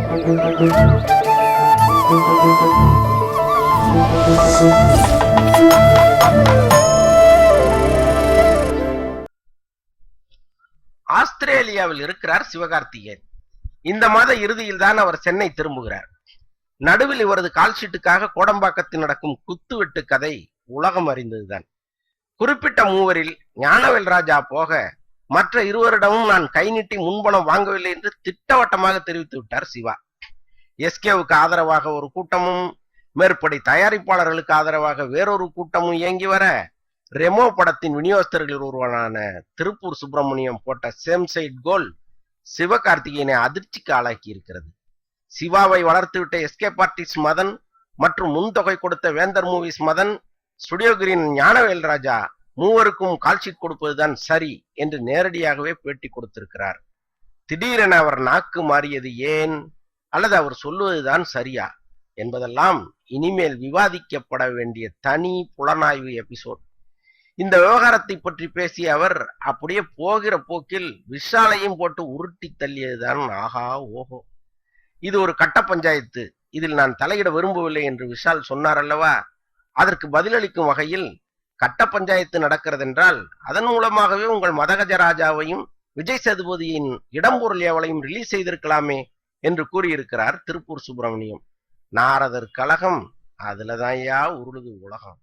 ஆஸ்திரேலியாவில் இருக்கிறார் சிவகார்த்திகேயன். இந்த மாத இறுதியில் தான் அவர் சென்னை திரும்புகிறார். நடுவில் இவரது கால்ஷீட்டுக்காக கோடம்பாக்கத்தில் நடக்கும் குத்துவெட்டு கதை உலகம் அறிந்ததுதான். குறிப்பிட்ட மூவரில் ஞானவேல் ராஜா போக மற்ற இருவரிடமும் நான் கை நீட்டி முன்பணம் வாங்கவில்லை என்று திட்டவட்டமாக தெரிவித்து விட்டார் சிவா. எஸ்கேவுக்கு ஆதரவாக ஒரு கூட்டமும் மேற்படி தயாரிப்பாளர்களுக்கு ஆதரவாக வேறொரு கூட்டமும் இயங்கி வர ரெமோ படத்தின் விநியோகஸ்தர்களில் ஒருவனான திருப்பூர் சுப்பிரமணியம் போட்ட சேம் சைட் கோல் சிவகார்த்திகேயனை அதிர்ச்சிக்கு ஆளாக்கி இருக்கிறது. சிவாவை வளர்த்துவிட்ட எஸ்கே பார்ட்டிஸ் மதன் மற்றும் முன்தொகை கொடுத்த Vendhar movies Madhan, studio green Gnanavel Raja மூவருக்கும் கால்ஷீட் கொடுப்பதுதான் சரி என்று நேரடியாகவே பேட்டி கொடுத்திருக்கிறார். திடீரென அவர் நாக்கு மாறியது ஏன், அல்லது அவர் சொல்லுவதுதான் சரியா என்பதெல்லாம் இனிமேல் விவாதிக்கப்பட வேண்டிய தனி புலனாய்வு எபிசோட். இந்த விவகாரத்தை பற்றி பேசிய அவர் அப்படியே போகிற போக்கில் விஷாலையும் போட்டு உருட்டி தள்ளியதுதான் ஆஹா ஓஹோ. இது ஒரு கட்ட பஞ்சாயத்து, இதில் நான் தலையிட விரும்பவில்லை என்று விஷால் சொன்னார் அல்லவா. அதற்கு பதிலளிக்கும் வகையில் கட்ட பஞ்சாயத்து நடக்கிறது என்றால் அதன் மூலமாகவே உங்கள் மதகஜராஜாவையும் விஜய் சேதுபதியின் இடம்பொருள் ஏவலையும் ரிலீஸ் செய்திருக்கலாமே என்று கூறியிருக்கிறார் திருப்பூர் சுப்பிரமணியம். நாரதர் கழகம் அதுலதான் உருளுது உலகம்.